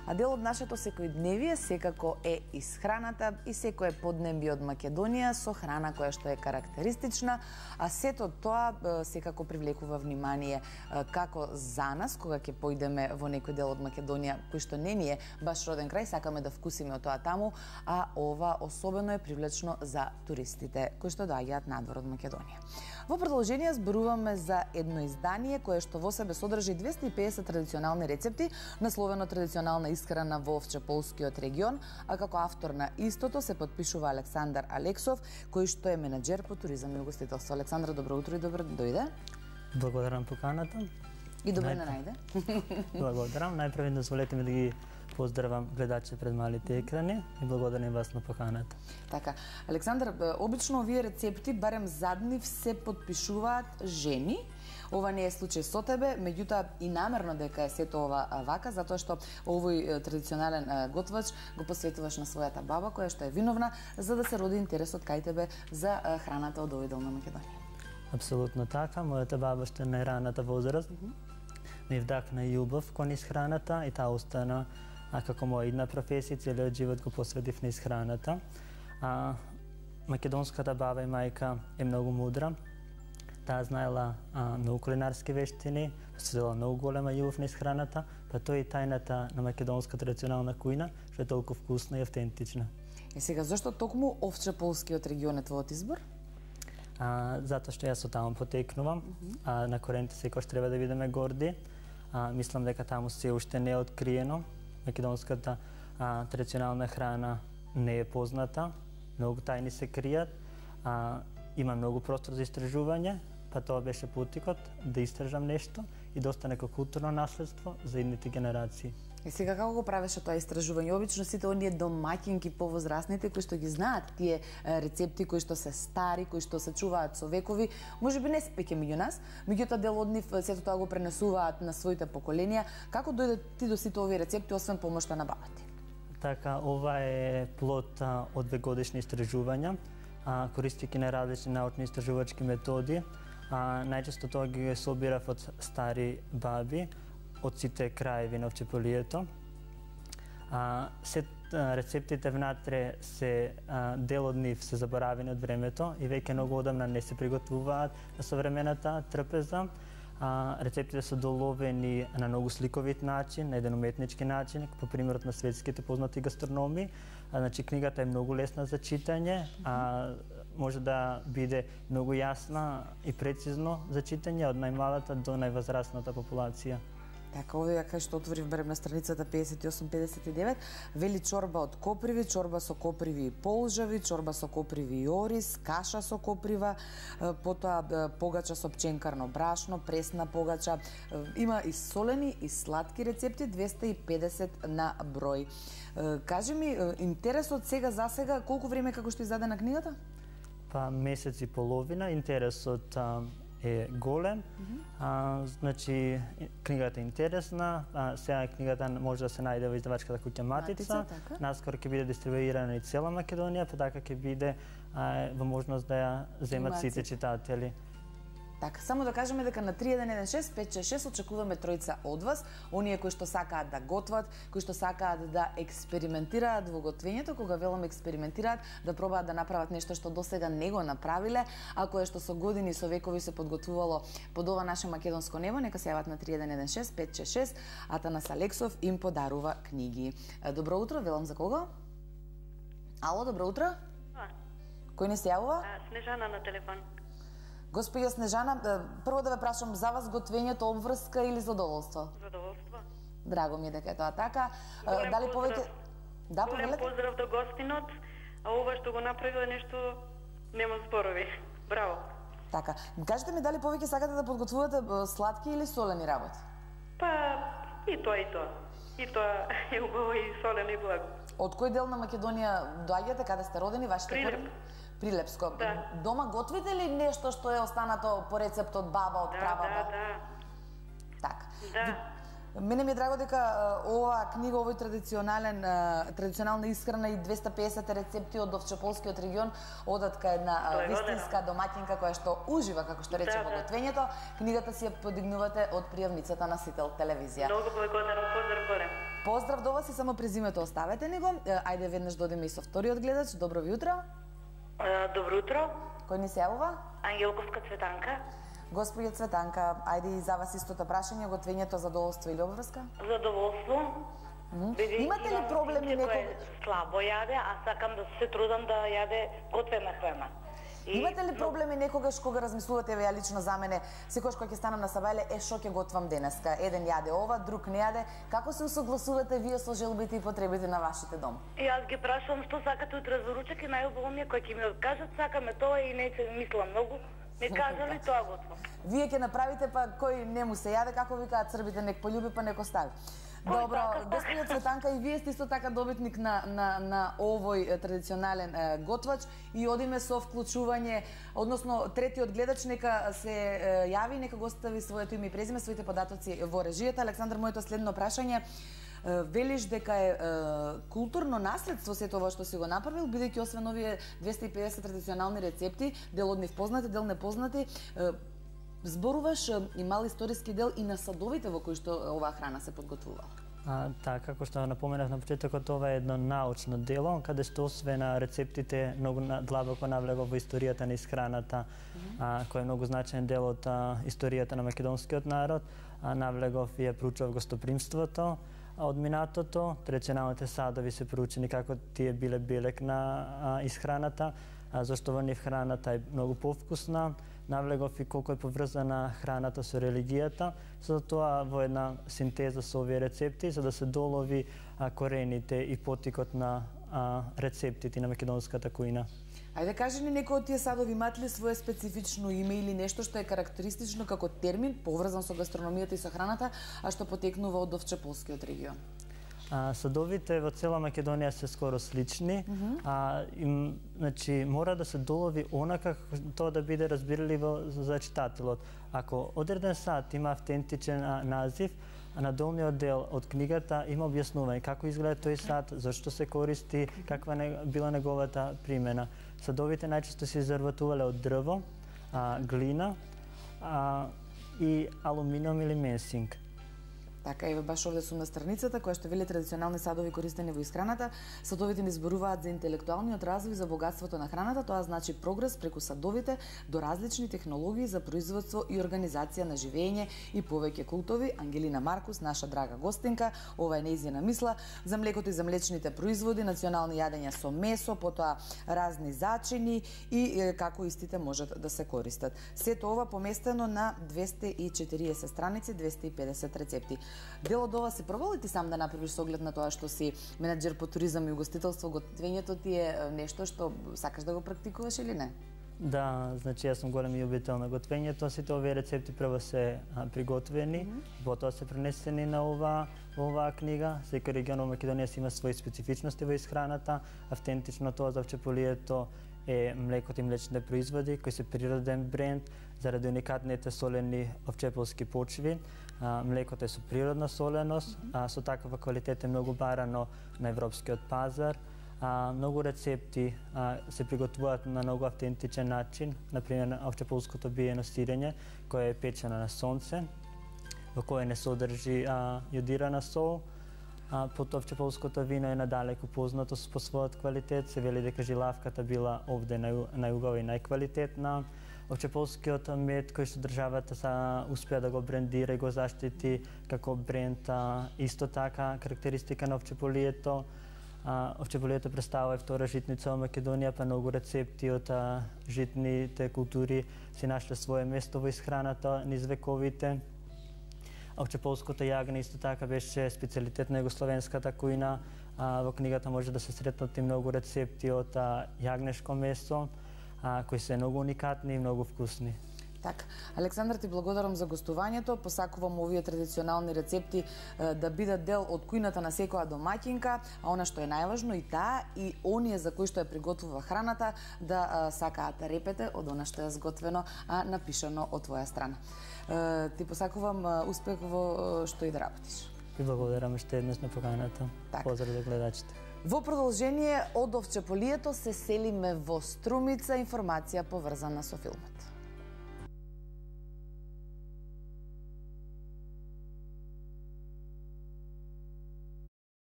А дел од нашето секојдневие секако е исхраната и секое поднебје од Македонија со храна која што е карактеристична, а сето тоа секако привлекува внимание како за нас кога ќе поидеме во некој дел од Македонија кој што не ни е баш роден крај, сакаме да вкусиме од тоа таму, а ова особено е привлечно за туристите кои што доаѓаат надвор од Македонија. Во продолжение зборуваме за едно издание кое што во себе содржи 250 традиционални рецепти, насловено Традиционална исхрана во Овчеполскиот регион, а како автор на истото се потпишува Александар Алексов, кој што е менаџер по туризам и угостителство. Александр, добро утро и добро дојде. Благодарам поканата. И добро не најде. Благодарам. Најпрво дозволете ми да ги поздравам гледачите пред малите екрани и благодарам вас на поканата. Така, Александр, обично овие рецепти, барем заднив, се потпишуваат жени. Ова не е случај со тебе, меѓутоа и намерно дека е сето ова вака, затоа што овој традиционален готвач го посветуваш на својата баба, која што е виновна, за да се роди интересот кај тебе за храната од овој дел на Македонија. Апсолутно така, мојата баба што е најраната возраст ми вдакна љубов кон исхраната и таа остана како моја идна професија, целиот живот го посветив на исхраната. Македонската баба и мајка е многу мудра. Таа знаела многу кулинарски вештини, посветила многу голема љубов на исхраната, па тоа е тајната на македонска традиционална кујна, што е толку вкусна и автентична. И сега, зашто токму Овчеполскиот регион е твојот избор? Затоа што јас од таму потекнувам, на корените секојаш треба да бидеме горди. Мислам дека таму се уште не е откриено. Македонската традиционална храна не е позната, многу тајни се кријат, има многу простор за истражување, па тоа беше путикот да истражам нешто и да остане како културно наследство за идните генерации. И сега како го правеше тоа истражување? Обично сите оние домаќинки повозрасните кои што ги знаат тие рецепти кои што се стари, кои што се чуваат со векови, можеби не спеќе меѓу нас, меѓутоа дел од нив сето тоа го пренесуваат на своите поколенија. Како дојде ти до сите овие рецепти освен помошта на баба ти? Така, ова е плод од двегодишни истражувања, користејќи на различни научни истражувачки методи. Најчесто тоа ги собирав од стари баби, од сите краеви на Овчеполието. Рецептите внатре се дел од нив се заборавени од времето и веќе многу одамна не се приготвуваат на современата трпеза. Рецептите се доловени на многу сликовит начин, на еден уметнички начин, по примерот на светските познати гастрономи. Значи, книгата е многу лесна за читање, може да биде многу јасна и прецизно за читање од најмалата до највозрасната популација. Така, овие кај што отворив барем на страницата 58-59, вели чорба од коприви, чорба со коприви и полжави, чорба со коприви и ориз, каша со коприва, потоа погача со пченкарно брашно, пресна погача. Има и солени и сладки рецепти, 250 на број. Кажи ми, интересот сега за сега, колку време како што издадена книгата? Па месец и половина, интересот е голем. Значи, книгата е интересна. Сега книгата може да се најде во издавачката куќа Матица. Наскоро ќе биде дистрибуирана и цела Македонија, па така ќе биде во можност да ја земат сите читатели. Така, само да кажеме дека на 3116-566 очекуваме тројца од вас, оние кои што сакаат да готват, кои што сакаат да експериментираат во готвењето, кога велам експериментираат, да пробаат да направат нешто што досега не го направиле, а кое што со години, со векови се подготвувало под ова наше македонско небо, нека се јават на 3116-566, Атанас Алексов им подарува книги. Добро утро, велам за кого? Ало, добро утро? Кој не се јавува? Снежана на телефон. Господја Снежана, прво да ве прашам за вас готвењето обврска или задоволство? Задоволство. Драго ми е дека е тоа така. Дали повеќе... Да, голем поздрав до гостинот, а ова што го направила нешто нема зборови. Браво. Така. Кажете ми дали повеќе сакате да подготвувате сладки или солени работи? Па и тоа и тоа. И тоа е убаво и солено и благо. Од кој дел на Македонија доаѓате, каде сте родени, вашите корени? Прилепско. Да. Дома готвите ли нешто што е останато по рецепт од баба, од прабаба? Да. Така. Да. Мене ми е драго дека оваа книга, овој традиционална исхрана и 250 рецепти од Овчеполскиот регион одат кај една вистинска домаќинка која што ужива, како што рече, во готвењето. Книгата си ја подигнувате од пријавницата на Сител телевизија. Многу благодарам, поздрав горе. Поздрав до вас и само презимето оставете него. Ајде веднаш додеме и со вториот гледач. Добро утро. Добро утро. Кој ни се јавува? Ангелковска Цветанка. Господја Цветанка, ајде и за вас истото прашање, готвењето задоволство или обврска? Задоволство. Имате ли проблеми некој? Слабо јаде, а сакам да се трудам да јаде готвена храна. Имате ли проблеми некогаш кога размислувате, ја лично за мене, секогаш кога ќе станам на сабајле, што ќе готвам денеска? Еден јаде ова, друг не јаде. Како се усогласувате вие со желбите и потребите на вашите дом? Јас ги прашувам што сакате утре за ручек и најубаво ми е кој ќе ми откажат, сакаме тоа и не се мисла многу. Не кажали тоа готвам. Вие ќе направите, па кој не му се јаде, како викаат србите, нек полюби па нек остави. Добро, господја Цветанка, и вие сте исто така добитник на овој традиционален готвач и одиме со вклучување, односно третиот гледач нека се јави, нека го остави своето име и презиме, своите податоци во режијата. Александар, моето следно прашање, велиш дека е културно наследство сето ова што си го направил, бидејќи освен овие 250 традиционални рецепти, дел од нив познати, дел непознати, зборуваш и мал историски дел и на садовите во кои што оваа храна се подготвува. Така, како што напоменав на почетокот, ова е едно научно дело, каде што освен рецептите многу длабоко навлегува во историјата на исхраната, кој е многу значаен дел од историјата на македонскиот народ, навлегов и ја проучував гостопримството од минатото, традиционалните садови се проучени како тие биле белек на исхраната, зашто во нив храната е многу повкусна, навлегов и колку е поврзана храната со религијата, за тоа во една синтеза со овие рецепти, за да се долови корените и потикот на рецептите на македонската кујна. Ајде кажи ни, некои од тие садови имаат ли свое специфично име или нешто што е карактеристично како термин, поврзан со гастрономијата и со храната, а што потекнува од Овчеполскиот регион? Садовите во цела Македонија се скоро слични, значи мора да се долови онака тоа да биде разбирливо за читателот. Ако одреден сад има автентичен назив, на долниот дел од книгата има објаснување како изгледа тој сад, зашто се користи, каква била неговата примена. Садовите најчесто се изработувале од дрво, глина и алуминиум или менсинг. Така, еве баш овде сум на страницата која што вели традиционални садови користени во исхраната. Садовите ни зборуваат за интелектуалниот развој за богатството на храната, тоа значи прогрес преку садовите до различни технологии за производство и организација на живење и повеќе култови. Ангелина Маркус, наша драга гостинка, ова е нејзина мисла за млекото и за млечните производи, национални јадења со месо, потоа разни зачини и како истите можат да се користат. Сето ова поместено на 240 страници, 250 рецепти. Дел од ова си пробал ли ти сам да направиш со оглед на тоа што си менаџер по туризам и угостителство, готвењето ти е нешто што сакаш да го практикуваш или не? Да, значи јас сум голем љубител на готвењето, сите овие рецепти прво се приготвени, потоа се пренесени на оваа книга. Секој регион во Македонија си има свои специфичности во исхраната. Автентично тоа за Овчеполието е млекото и млечните производи, кои се природен бренд заради уникатните солени овчеполски почви. Млекото е со природна соленост, со такава квалитет е многу барано на европскиот пазар. Многу рецепти се приготвуваат на многу автентичен начин, например овчеполското биено сирење, кое е печено на сонце, во кое не содржи јодирана сол. Потоа овчеполското вино е надалеку познато по својот квалитет, се вели дека жилавката била овде најубава и најквалитетна. Овчеполскиот мед кој што државата успеа да го брендира и го заштити како бренд, исто така карактеристика на Овчеполието. Овчеполието представува втора житница во Македонија, па многу рецепти од житните култури си нашле свое место во исхраната низ вековите. Овчеполското јагне исто така беше специјалитет на југословенската кујна. Во книгата може да се сретнат и многу рецепти од јагнешко месо, кои се многу уникатни и многу вкусни. Така, Александар, ти благодарам за гостувањето. Посакувам овие традиционални рецепти да бидат дел од кујната на секоја домаќинка, а она што е најважно и таа и оние за кои што ја приготвува храната да сакаат репете од она што е сготвено, напишано од твоја страна. Ти посакувам успех во што и да работиш. Ви благодарам уште еднаш на поканата. Поздрав до гледачите. Во продолжение од Овчеполието се селиме во Струмица, информација поврзана со филмот.